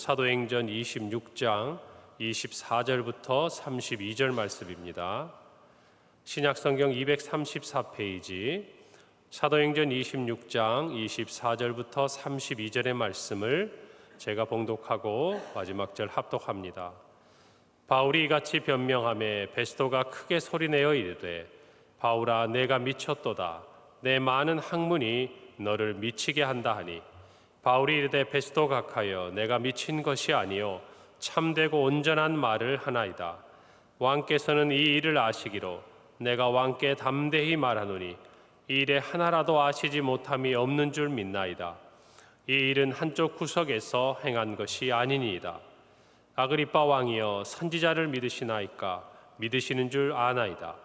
사도행전 26장 24절부터 32절 말씀입니다. 신약성경 234페이지 사도행전 26장 24절부터 32절의 말씀을 제가 봉독하고 마지막 절 합독합니다. 바울이 이같이 변명하매 베스도가 크게 소리내어 이르되 바울아 내가 미쳤도다. 내 많은 학문이 너를 미치게 한다 하니 바울이 이르되 베스도 각하여 내가 미친 것이 아니요 참되고 온전한 말을 하나이다. 왕께서는 이 일을 아시기로 내가 왕께 담대히 말하노니 이 일에 하나라도 아시지 못함이 없는 줄 믿나이다. 이 일은 한쪽 구석에서 행한 것이 아니니이다. 아그리빠 왕이여 선지자를 믿으시나이까? 믿으시는 줄 아나이다.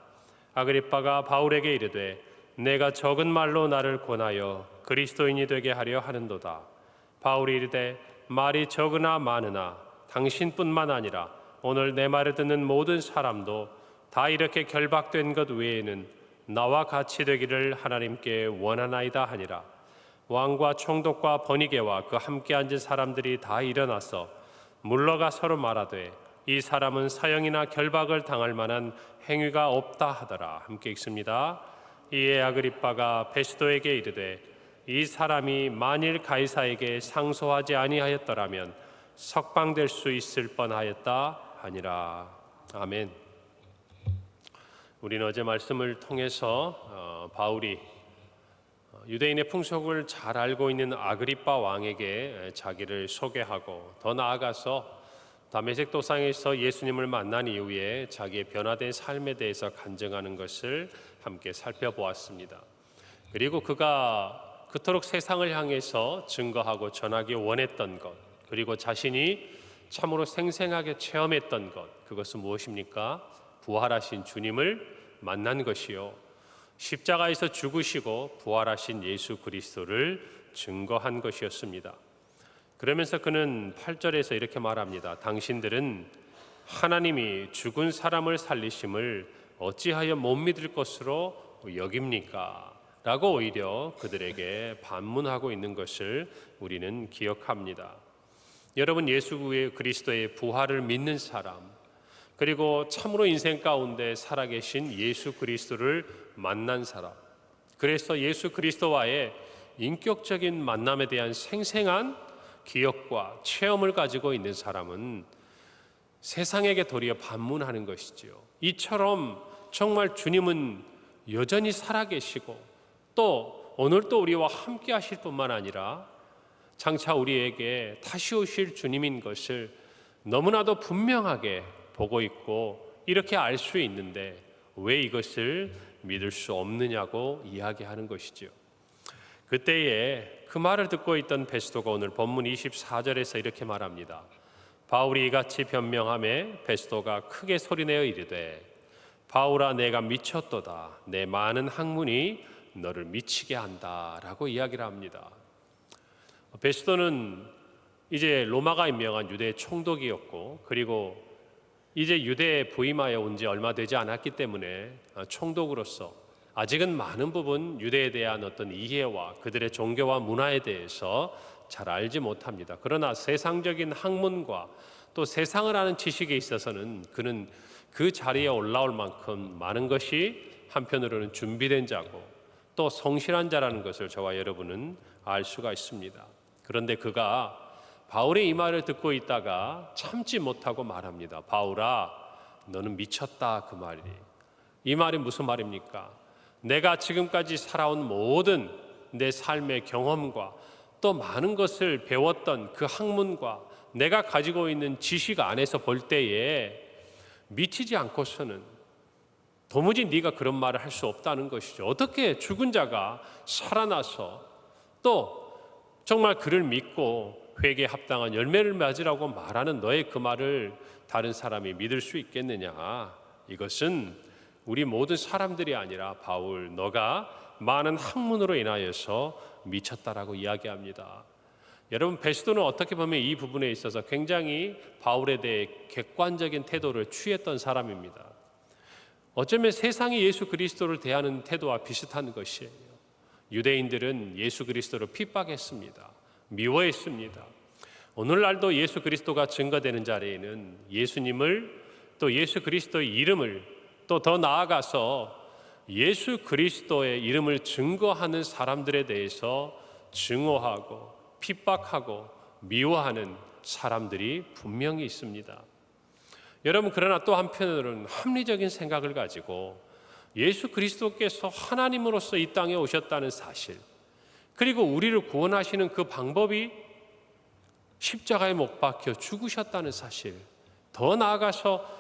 아그리빠가 바울에게 이르되 내가 적은 말로 나를 권하여 그리스도인이 되게 하려 하는도다. 바울이 이르되 말이 적으나 많으나 당신뿐만 아니라 오늘 내 말을 듣는 모든 사람도 다 이렇게 결박된 것 외에는 나와 같이 되기를 하나님께 원하나이다 하니라. 왕과 총독과 번이게와 그 함께 앉은 사람들이 다 일어나서 물러가 서로 말하되 이 사람은 사형이나 결박을 당할 만한 행위가 없다 하더라. 함께 읽습니다. 이에 아그리빠가 베스도에게 이르되 이 사람이 만일 가이사에게 상소하지 아니하였더라면 석방될 수 있을 뻔하였다 하니라. 아멘. 우리는 어제 말씀을 통해서 바울이 유대인의 풍속을 잘 알고 있는 아그리빠 왕에게 자기를 소개하고 더 나아가서 다메섹 도상에서 예수님을 만난 이후에 자기의 변화된 삶에 대해서 간증하는 것을 함께 살펴보았습니다. 그리고 그가 그토록 세상을 향해서 증거하고 전하기 원했던 것, 그리고 자신이 참으로 생생하게 체험했던 것, 그것은 무엇입니까? 부활하신 주님을 만난 것이요, 십자가에서 죽으시고 부활하신 예수 그리스도를 증거한 것이었습니다. 그러면서 그는 8절에서 이렇게 말합니다. 당신들은 하나님이 죽은 사람을 살리심을 어찌하여 못 믿을 것으로 여깁니까? 라고 오히려 그들에게 반문하고 있는 것을 우리는 기억합니다. 여러분, 예수 그리스도의 부활을 믿는 사람, 그리고 참으로 인생 가운데 살아계신 예수 그리스도를 만난 사람, 그래서 예수 그리스도와의 인격적인 만남에 대한 생생한 기억과 체험을 가지고 있는 사람은 세상에게 도리어 반문하는 것이지요. 이처럼 정말 주님은 여전히 살아계시고 또 오늘도 우리와 함께 하실 뿐만 아니라 장차 우리에게 다시 오실 주님인 것을 너무나도 분명하게 보고 있고 이렇게 알 수 있는데 왜 이것을 믿을 수 없느냐고 이야기하는 것이지요. 그때에 그 말을 듣고 있던 베스도가 오늘 본문 24절에서 이렇게 말합니다. 바울이 이같이 변명하매 베스도가 크게 소리내어 이르되 바울아 내가 미쳤도다. 내 많은 학문이 너를 미치게 한다 라고 이야기를 합니다. 베스도는 이제 로마가 임명한 유대의 총독이었고, 그리고 이제 유대에 부임하여 온 지 얼마 되지 않았기 때문에 총독으로서 아직은 많은 부분 유대에 대한 어떤 이해와 그들의 종교와 문화에 대해서 잘 알지 못합니다. 그러나 세상적인 학문과 또 세상을 아는 지식에 있어서는 그는 그 자리에 올라올 만큼 많은 것이 한편으로는 준비된 자고 또 성실한 자라는 것을 저와 여러분은 알 수가 있습니다. 그런데 그가 바울의 이 말을 듣고 있다가 참지 못하고 말합니다. 바울아 너는 미쳤다. 그 말이, 이 말이 무슨 말입니까? 내가 지금까지 살아온 모든 내 삶의 경험과 또 많은 것을 배웠던 그 학문과 내가 가지고 있는 지식 안에서 볼 때에 미치지 않고서는 도무지 네가 그런 말을 할 수 없다는 것이죠. 어떻게 죽은 자가 살아나서 또 정말 그를 믿고 회개에 합당한 열매를 맺으라고 말하는 너의 그 말을 다른 사람이 믿을 수 있겠느냐? 이것은 우리 모든 사람들이 아니라 바울 너가 많은 학문으로 인하여서 미쳤다라고 이야기합니다. 여러분, 베스도는 어떻게 보면 이 부분에 있어서 굉장히 바울에 대해 객관적인 태도를 취했던 사람입니다. 어쩌면 세상이 예수 그리스도를 대하는 태도와 비슷한 것이에요. 유대인들은 예수 그리스도를 핍박했습니다. 미워했습니다. 오늘날도 예수 그리스도가 증거되는 자리에는 예수님을 또 예수 그리스도의 이름을 또 더 나아가서 예수 그리스도의 이름을 증거하는 사람들에 대해서 증오하고 핍박하고 미워하는 사람들이 분명히 있습니다. 여러분, 그러나 또 한편으로는 합리적인 생각을 가지고 예수 그리스도께서 하나님으로서 이 땅에 오셨다는 사실, 그리고 우리를 구원하시는 그 방법이 십자가에 못 박혀 죽으셨다는 사실, 더 나아가서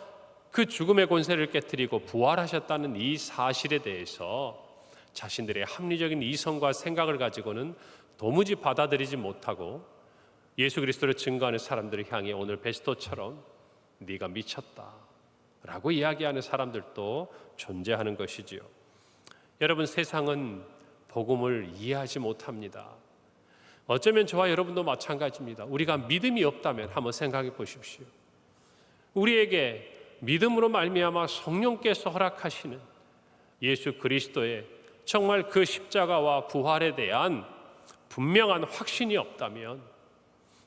그 죽음의 권세를 깨뜨리고 부활하셨다는 이 사실에 대해서 자신들의 합리적인 이성과 생각을 가지고는 도무지 받아들이지 못하고 예수 그리스도를 증거하는 사람들을 향해 오늘 베스토처럼 네가 미쳤다 라고 이야기하는 사람들도 존재하는 것이지요. 여러분, 세상은 복음을 이해하지 못합니다. 어쩌면 저와 여러분도 마찬가지입니다. 우리가 믿음이 없다면 한번 생각해 보십시오. 우리에게 믿음으로 말미암아 성령께서 허락하시는 예수 그리스도의 정말 그 십자가와 부활에 대한 분명한 확신이 없다면,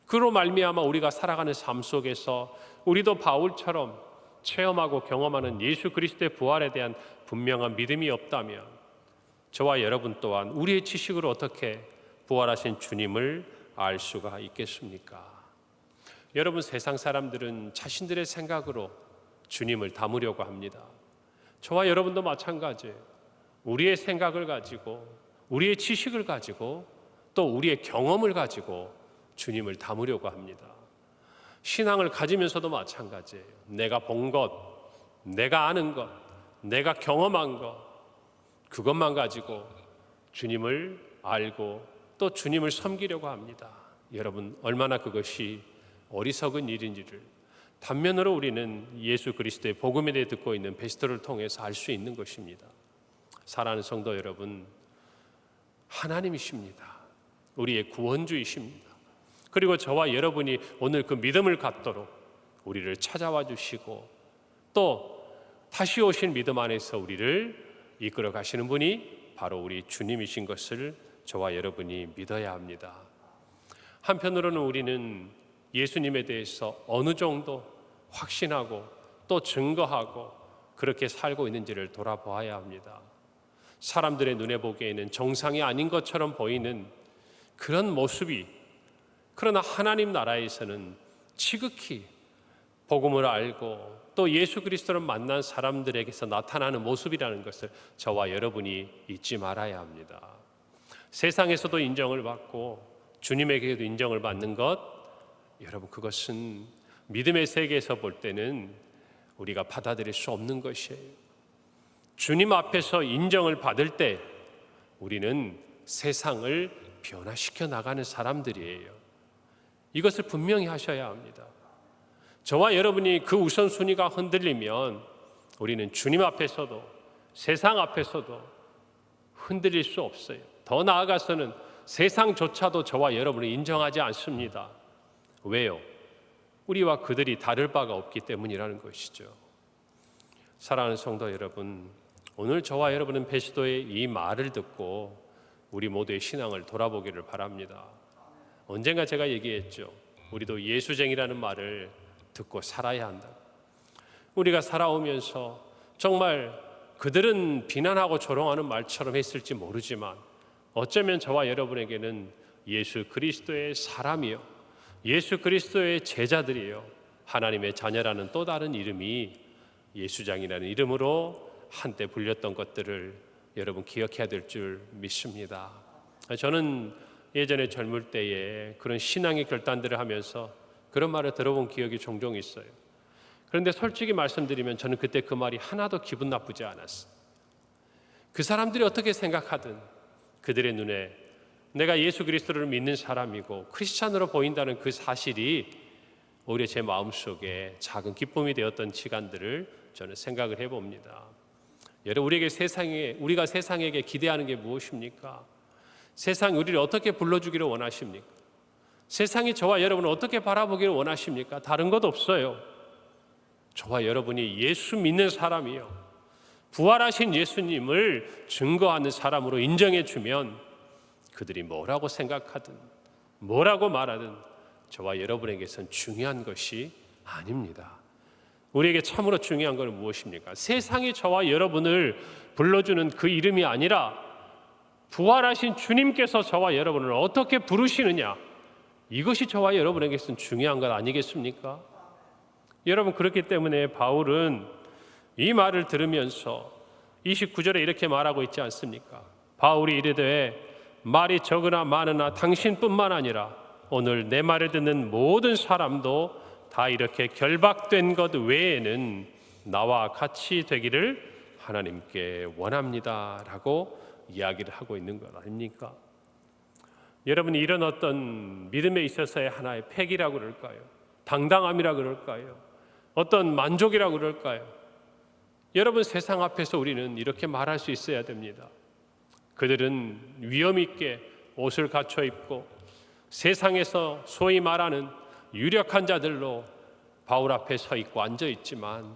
그로 말미암아 우리가 살아가는 삶 속에서 우리도 바울처럼 체험하고 경험하는 예수 그리스도의 부활에 대한 분명한 믿음이 없다면 저와 여러분 또한 우리의 지식으로 어떻게 부활하신 주님을 알 수가 있겠습니까? 여러분, 세상 사람들은 자신들의 생각으로 주님을 담으려고 합니다. 저와 여러분도 마찬가지예요. 우리의 생각을 가지고, 우리의 지식을 가지고, 또 우리의 경험을 가지고 주님을 담으려고 합니다. 신앙을 가지면서도 마찬가지예요. 내가 본 것, 내가 아는 것, 내가 경험한 것, 그것만 가지고 주님을 알고 또 주님을 섬기려고 합니다. 여러분, 얼마나 그것이 어리석은 일인지를 단면으로 우리는 예수 그리스도의 복음에 대해 듣고 있는 베스트를 통해서 알 수 있는 것입니다. 사랑하는 성도 여러분, 하나님이십니다. 우리의 구원주이십니다. 그리고 저와 여러분이 오늘 그 믿음을 갖도록 우리를 찾아와 주시고 또 다시 오신 믿음 안에서 우리를 이끌어 가시는 분이 바로 우리 주님이신 것을 저와 여러분이 믿어야 합니다. 한편으로는 우리는 예수님에 대해서 어느 정도 확신하고 또 증거하고 그렇게 살고 있는지를 돌아보아야 합니다. 사람들의 눈에 보기에는 정상이 아닌 것처럼 보이는 그런 모습이, 그러나 하나님 나라에서는 지극히 복음을 알고 또 예수 그리스도를 만난 사람들에게서 나타나는 모습이라는 것을 저와 여러분이 잊지 말아야 합니다. 세상에서도 인정을 받고 주님에게도 인정을 받는 것, 여러분, 그것은 믿음의 세계에서 볼 때는 우리가 받아들일 수 없는 것이에요. 주님 앞에서 인정을 받을 때 우리는 세상을 변화시켜 나가는 사람들이에요. 이것을 분명히 하셔야 합니다. 저와 여러분이 그 우선순위가 흔들리면 우리는 주님 앞에서도 세상 앞에서도 흔들릴 수 없어요. 더 나아가서는 세상조차도 저와 여러분을 인정하지 않습니다. 왜요? 우리와 그들이 다를 바가 없기 때문이라는 것이죠. 사랑하는 성도 여러분, 오늘 저와 여러분은 베스도의 이 말을 듣고 우리 모두의 신앙을 돌아보기를 바랍니다. 언젠가 제가 얘기했죠. 우리도 예수쟁이라는 말을 듣고 살아야 한다. 우리가 살아오면서 정말 그들은 비난하고 조롱하는 말처럼 했을지 모르지만 어쩌면 저와 여러분에게는 예수 그리스도의 사람이요, 예수 그리스도의 제자들이요, 하나님의 자녀라는 또 다른 이름이 예수장이라는 이름으로 한때 불렸던 것들을 여러분 기억해야 될 줄 믿습니다. 저는 예전에 젊을 때에 그런 신앙의 결단들을 하면서 그런 말을 들어본 기억이 종종 있어요. 그런데 솔직히 말씀드리면 저는 그때 그 말이 하나도 기분 나쁘지 않았어요. 그 사람들이 어떻게 생각하든 그들의 눈에 내가 예수 그리스도를 믿는 사람이고 크리스찬으로 보인다는 그 사실이 오히려 제 마음속에 작은 기쁨이 되었던 시간들을 저는 생각을 해봅니다. 여러분, 우리가 세상에게 기대하는 게 무엇입니까? 세상이 우리를 어떻게 불러주기를 원하십니까? 세상이 저와 여러분을 어떻게 바라보기를 원하십니까? 다른 것 없어요. 저와 여러분이 예수 믿는 사람이요, 부활하신 예수님을 증거하는 사람으로 인정해 주면 그들이 뭐라고 생각하든 뭐라고 말하든 저와 여러분에게선 중요한 것이 아닙니다. 우리에게 참으로 중요한 것은 무엇입니까? 세상이 저와 여러분을 불러주는 그 이름이 아니라 부활하신 주님께서 저와 여러분을 어떻게 부르시느냐, 이것이 저와 여러분에게선 중요한 것 아니겠습니까? 여러분, 그렇기 때문에 바울은 이 말을 들으면서 29절에 이렇게 말하고 있지 않습니까? 바울이 이르되 말이 적으나 많으나 당신뿐만 아니라 오늘 내 말을 듣는 모든 사람도 다 이렇게 결박된 것 외에는 나와 같이 되기를 하나님께 원합니다 라고 이야기를 하고 있는 것 아닙니까? 여러분, 이런 어떤 믿음에 있어서의 하나의 패기라고 그럴까요? 당당함이라고 그럴까요? 어떤 만족이라고 그럴까요? 여러분, 세상 앞에서 우리는 이렇게 말할 수 있어야 됩니다. 그들은 위엄 있게 옷을 갖춰 입고 세상에서 소위 말하는 유력한 자들로 바울 앞에 서 있고 앉아 있지만,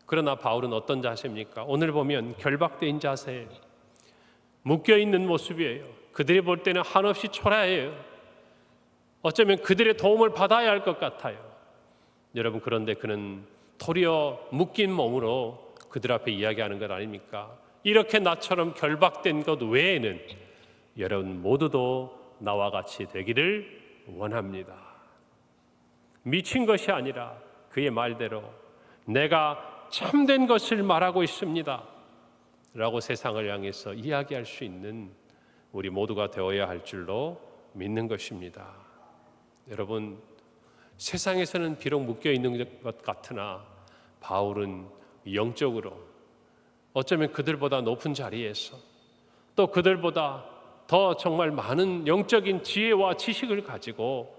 그러나 바울은 어떤 자세입니까? 오늘 보면 결박된 자세예요. 묶여 있는 모습이에요. 그들이 볼 때는 한없이 초라해요. 어쩌면 그들의 도움을 받아야 할 것 같아요. 여러분, 그런데 그는 도리어 묶인 몸으로 그들 앞에 이야기하는 것 아닙니까? 이렇게 나처럼 결박된 것 외에는 여러분 모두도 나와 같이 되기를 원합니다. 미친 것이 아니라 그의 말대로 내가 참된 것을 말하고 있습니다 라고 세상을 향해서 이야기할 수 있는 우리 모두가 되어야 할 줄로 믿는 것입니다. 여러분, 세상에서는 비록 묶여 있는 것 같으나 바울은 영적으로 어쩌면 그들보다 높은 자리에서, 또 그들보다 더 정말 많은 영적인 지혜와 지식을 가지고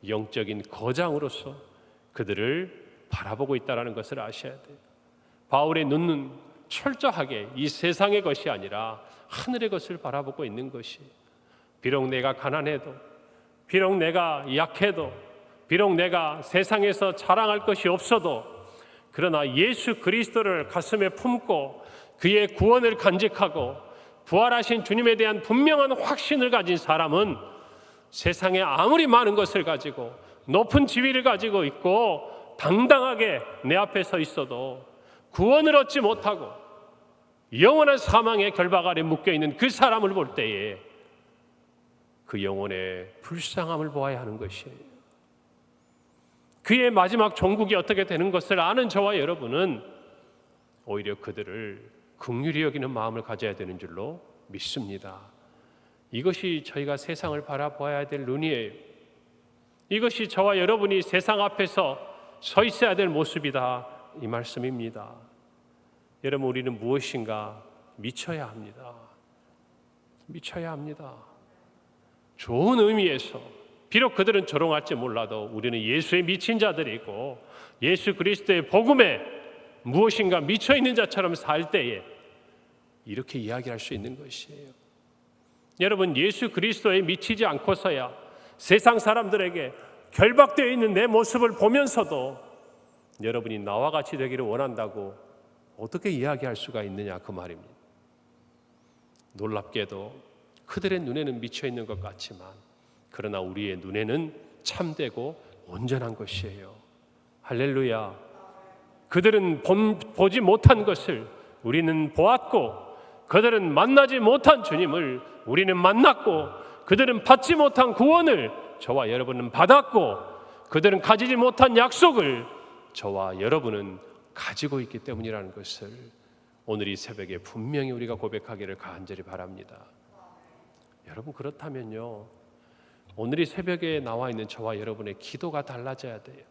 영적인 거장으로서 그들을 바라보고 있다는 것을 아셔야 돼요. 바울의 눈은 철저하게 이 세상의 것이 아니라 하늘의 것을 바라보고 있는 것이, 비록 내가 가난해도, 비록 내가 약해도, 비록 내가 세상에서 자랑할 것이 없어도, 그러나 예수 그리스도를 가슴에 품고 그의 구원을 간직하고 부활하신 주님에 대한 분명한 확신을 가진 사람은 세상에 아무리 많은 것을 가지고 높은 지위를 가지고 있고 당당하게 내 앞에 서 있어도 구원을 얻지 못하고 영원한 사망의 결박 아래 묶여있는 그 사람을 볼 때에 그 영혼의 불쌍함을 보아야 하는 것이에요. 그의 마지막 종국이 어떻게 되는 것을 아는 저와 여러분은 오히려 그들을 긍휼히 여기는 마음을 가져야 되는 줄로 믿습니다. 이것이 저희가 세상을 바라보아야 될 눈이에요. 이것이 저와 여러분이 세상 앞에서 서 있어야 될 모습이다, 이 말씀입니다. 여러분, 우리는 무엇인가 미쳐야 합니다. 미쳐야 합니다. 좋은 의미에서 비록 그들은 조롱할지 몰라도 우리는 예수에 미친 자들이고 예수 그리스도의 복음에 무엇인가 미쳐있는 자처럼 살 때에 이렇게 이야기할 수 있는 것이에요. 여러분, 예수 그리스도에 미치지 않고서야 세상 사람들에게 결박되어 있는 내 모습을 보면서도 여러분이 나와 같이 되기를 원한다고 어떻게 이야기할 수가 있느냐, 그 말입니다. 놀랍게도 그들의 눈에는 미쳐있는 것 같지만 그러나 우리의 눈에는 참되고 온전한 것이에요. 할렐루야. 그들은 보지 못한 것을 우리는 보았고, 그들은 만나지 못한 주님을 우리는 만났고, 그들은 받지 못한 구원을 저와 여러분은 받았고, 그들은 가지지 못한 약속을 저와 여러분은 가지고 있기 때문이라는 것을 오늘 이 새벽에 분명히 우리가 고백하기를 간절히 바랍니다. 여러분, 그렇다면요, 오늘 이 새벽에 나와 있는 저와 여러분의 기도가 달라져야 돼요.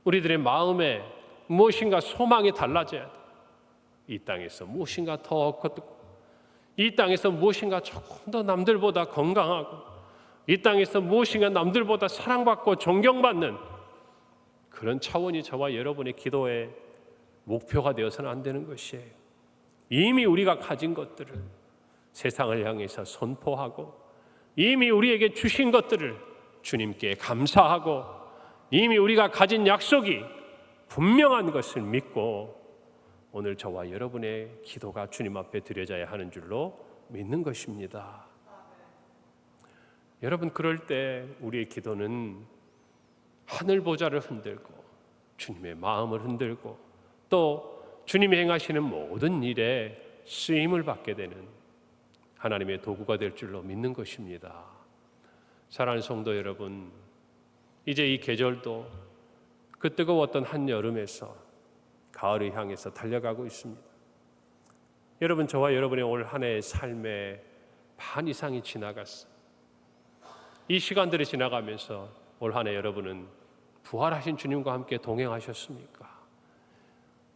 우리들의 마음에 무엇인가 소망이 달라져야 돼요. 이 땅에서 무엇인가 더 얻고, 이 땅에서 무엇인가 조금 더 남들보다 건강하고, 이 땅에서 무엇인가 남들보다 사랑받고 존경받는 그런 차원이 저와 여러분의 기도의 목표가 되어서는 안 되는 것이에요. 이미 우리가 가진 것들을 세상을 향해서 선포하고, 이미 우리에게 주신 것들을 주님께 감사하고, 이미 우리가 가진 약속이 분명한 것을 믿고 오늘 저와 여러분의 기도가 주님 앞에 드려져야 하는 줄로 믿는 것입니다. 여러분, 그럴 때 우리의 기도는 하늘 보좌를 흔들고 주님의 마음을 흔들고 또 주님이 행하시는 모든 일에 쓰임을 받게 되는 하나님의 도구가 될 줄로 믿는 것입니다. 사랑하는 성도 여러분, 이제 이 계절도 그 뜨거웠던 한여름에서 가을을 향해서 달려가고 있습니다. 여러분, 저와 여러분의 올 한 해의 삶의 반 이상이 지나갔어요. 이 시간들이 지나가면서 올 한 해 여러분은 부활하신 주님과 함께 동행하셨습니까?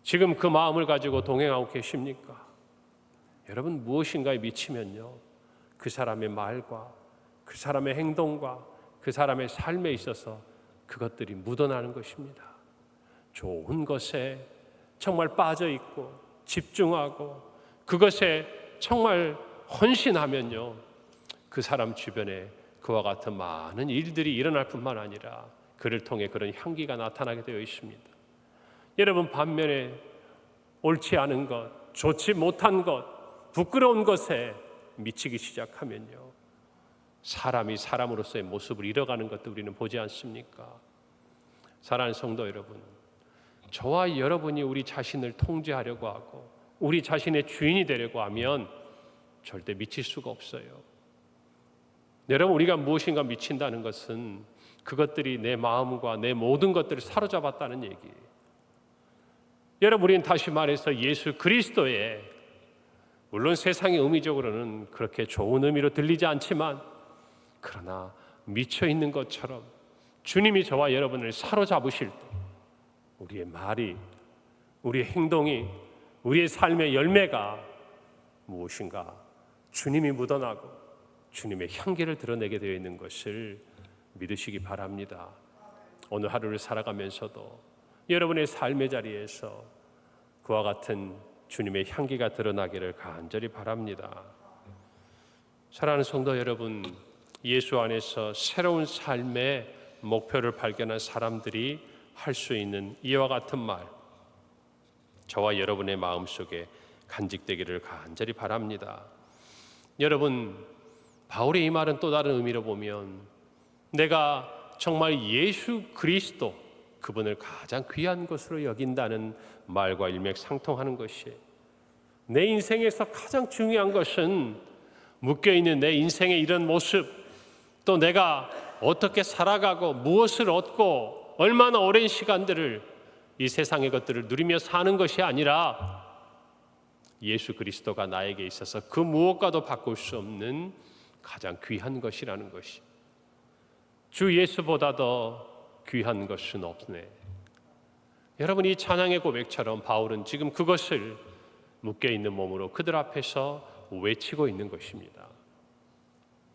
지금 그 마음을 가지고 동행하고 계십니까? 여러분, 무엇인가에 미치면요, 그 사람의 말과 그 사람의 행동과 그 사람의 삶에 있어서 그것들이 묻어나는 것입니다. 좋은 것에 정말 빠져 있고 집중하고 그것에 정말 헌신하면요, 그 사람 주변에 그와 같은 많은 일들이 일어날 뿐만 아니라 그를 통해 그런 향기가 나타나게 되어 있습니다. 여러분, 반면에 옳지 않은 것, 좋지 못한 것, 부끄러운 것에 미치기 시작하면요, 사람이 사람으로서의 모습을 잃어가는 것도 우리는 보지 않습니까? 사랑하는 성도 여러분, 저와 여러분이 우리 자신을 통제하려고 하고 우리 자신의 주인이 되려고 하면 절대 미칠 수가 없어요. 여러분, 우리가 무엇인가 미친다는 것은 그것들이 내 마음과 내 모든 것들을 사로잡았다는 얘기예요. 여러분, 우리는 다시 말해서 예수 그리스도의, 물론 세상의 의미적으로는 그렇게 좋은 의미로 들리지 않지만 그러나 미쳐 있는 것처럼 주님이 저와 여러분을 사로잡으실 때 우리의 말이, 우리의 행동이, 우리의 삶의 열매가 무엇인가 주님이 묻어나고 주님의 향기를 드러내게 되어 있는 것을 믿으시기 바랍니다. 오늘 하루를 살아가면서도 여러분의 삶의 자리에서 그와 같은 주님의 향기가 드러나기를 간절히 바랍니다. 사랑하는 성도 여러분, 예수 안에서 새로운 삶의 목표를 발견한 사람들이 할 수 있는 이와 같은 말, 저와 여러분의 마음속에 간직되기를 간절히 바랍니다. 여러분, 바울의 이 말은 또 다른 의미로 보면 내가 정말 예수 그리스도, 그분을 가장 귀한 것으로 여긴다는 말과 일맥상통하는 것이에요. 내 인생에서 가장 중요한 것은 묶여있는 내 인생의 이런 모습, 또 내가 어떻게 살아가고 무엇을 얻고 얼마나 오랜 시간들을 이 세상의 것들을 누리며 사는 것이 아니라 예수 그리스도가 나에게 있어서 그 무엇과도 바꿀 수 없는 가장 귀한 것이라는 것이, 주 예수보다 더 귀한 것은 없네. 여러분, 이 찬양의 고백처럼 바울은 지금 그것을 묶여있는 몸으로 그들 앞에서 외치고 있는 것입니다.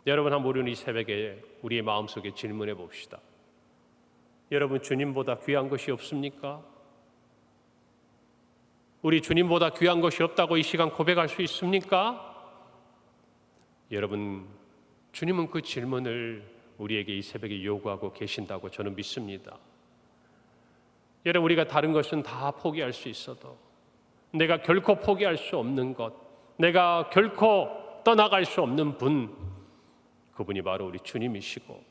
여러분, 한번 우리 이 새벽에 우리의 마음속에 질문해 봅시다. 여러분, 주님보다 귀한 것이 없습니까? 우리 주님보다 귀한 것이 없다고 이 시간 고백할 수 있습니까? 여러분, 주님은 그 질문을 우리에게 이 새벽에 요구하고 계신다고 저는 믿습니다. 여러분, 우리가 다른 것은 다 포기할 수 있어도 내가 결코 포기할 수 없는 것, 내가 결코 떠나갈 수 없는 분, 그분이 바로 우리 주님이시고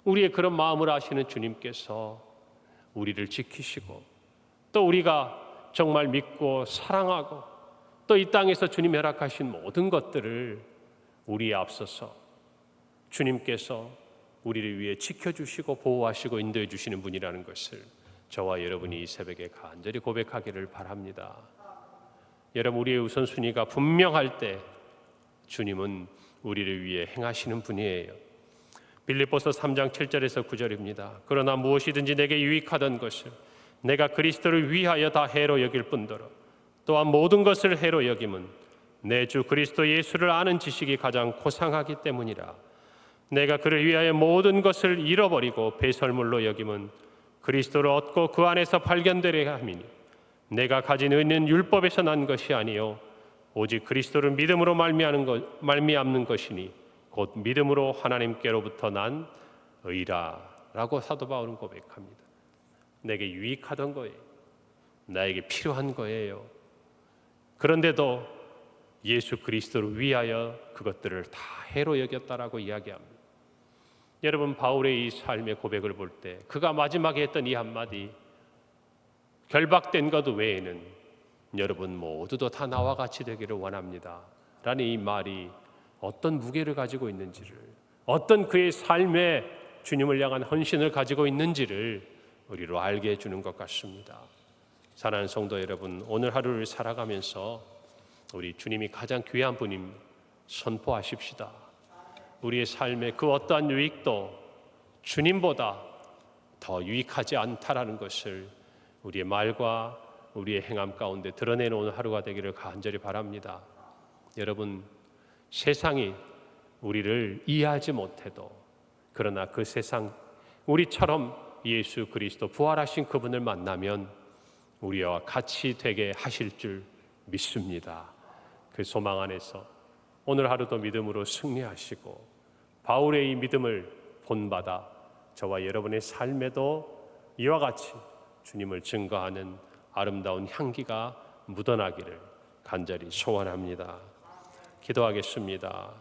우리의 그런 마음을 아시는 주님께서 우리를 지키시고 또 우리가 정말 믿고 사랑하고 또 이 땅에서 주님이 허락하신 모든 것들을 우리에 앞서서 주님께서 우리를 위해 지켜주시고 보호하시고 인도해 주시는 분이라는 것을 저와 여러분이 이 새벽에 간절히 고백하기를 바랍니다. 여러분, 우리의 우선순위가 분명할 때 주님은 우리를 위해 행하시는 분이에요. 빌립보서 3장 7절에서 9절입니다. 그러나 무엇이든지 내게 유익하던 것을 내가 그리스도를 위하여 다 해로 여길 뿐더러 또한 모든 것을 해로 여김은 내 주 그리스도 예수를 아는 지식이 가장 고상하기 때문이라. 내가 그를 위하여 모든 것을 잃어버리고 배설물로 여김은 그리스도를 얻고 그 안에서 발견되려 함이니 내가 가지고 있는 율법에서 난 것이 아니요 오직 그리스도를 믿음으로 말미암는 것이니 곧 믿음으로 하나님께로부터 난 의라라고 사도 바울은 고백합니다. 내게 유익하던 거예요. 나에게 필요한 거예요. 그런데도 예수 그리스도를 위하여 그것들을 다 해로 여겼다라고 이야기합니다. 여러분, 바울의 이 삶의 고백을 볼 때 그가 마지막에 했던 이 한마디, 결박된 것 외에는 여러분 모두도 다 나와 같이 되기를 원합니다 라는 이 말이 어떤 무게를 가지고 있는지를, 어떤 그의 삶에 주님을 향한 헌신을 가지고 있는지를 우리로 알게 해주는 것 같습니다. 사랑하는 성도 여러분, 오늘 하루를 살아가면서 우리 주님이 가장 귀한 분임 선포하십시다. 우리의 삶의 그 어떠한 유익도 주님보다 더 유익하지 않다라는 것을 우리의 말과 우리의 행함 가운데 드러내는 오늘 하루가 되기를 간절히 바랍니다. 여러분, 세상이 우리를 이해하지 못해도, 그러나 그 세상 우리처럼 예수 그리스도 부활하신 그분을 만나면 우리와 같이 되게 하실 줄 믿습니다. 그 소망 안에서 오늘 하루도 믿음으로 승리하시고 바울의 이 믿음을 본받아 저와 여러분의 삶에도 이와 같이 주님을 증거하는 아름다운 향기가 묻어나기를 간절히 소원합니다. 기도하겠습니다.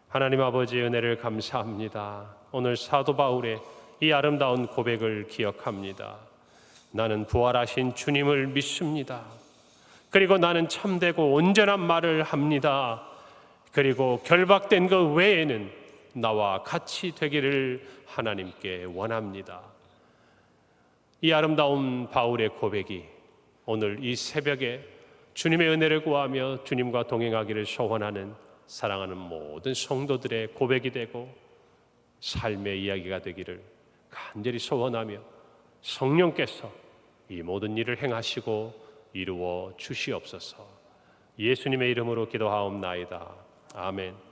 하나님 아버지의 은혜를 감사합니다. 오늘 사도 바울의 이 아름다운 고백을 기억합니다. 나는 부활하신 주님을 믿습니다. 그리고 나는 참되고 온전한 말을 합니다. 그리고 결박된 것 외에는 나와 같이 되기를 하나님께 원합니다. 이 아름다운 바울의 고백이 오늘 이 새벽에 주님의 은혜를 구하며 주님과 동행하기를 소원하는 사랑하는 모든 성도들의 고백이 되고 삶의 이야기가 되기를 간절히 소원하며 성령께서 이 모든 일을 행하시고 이루어 주시옵소서. 예수님의 이름으로 기도하옵나이다. 아멘.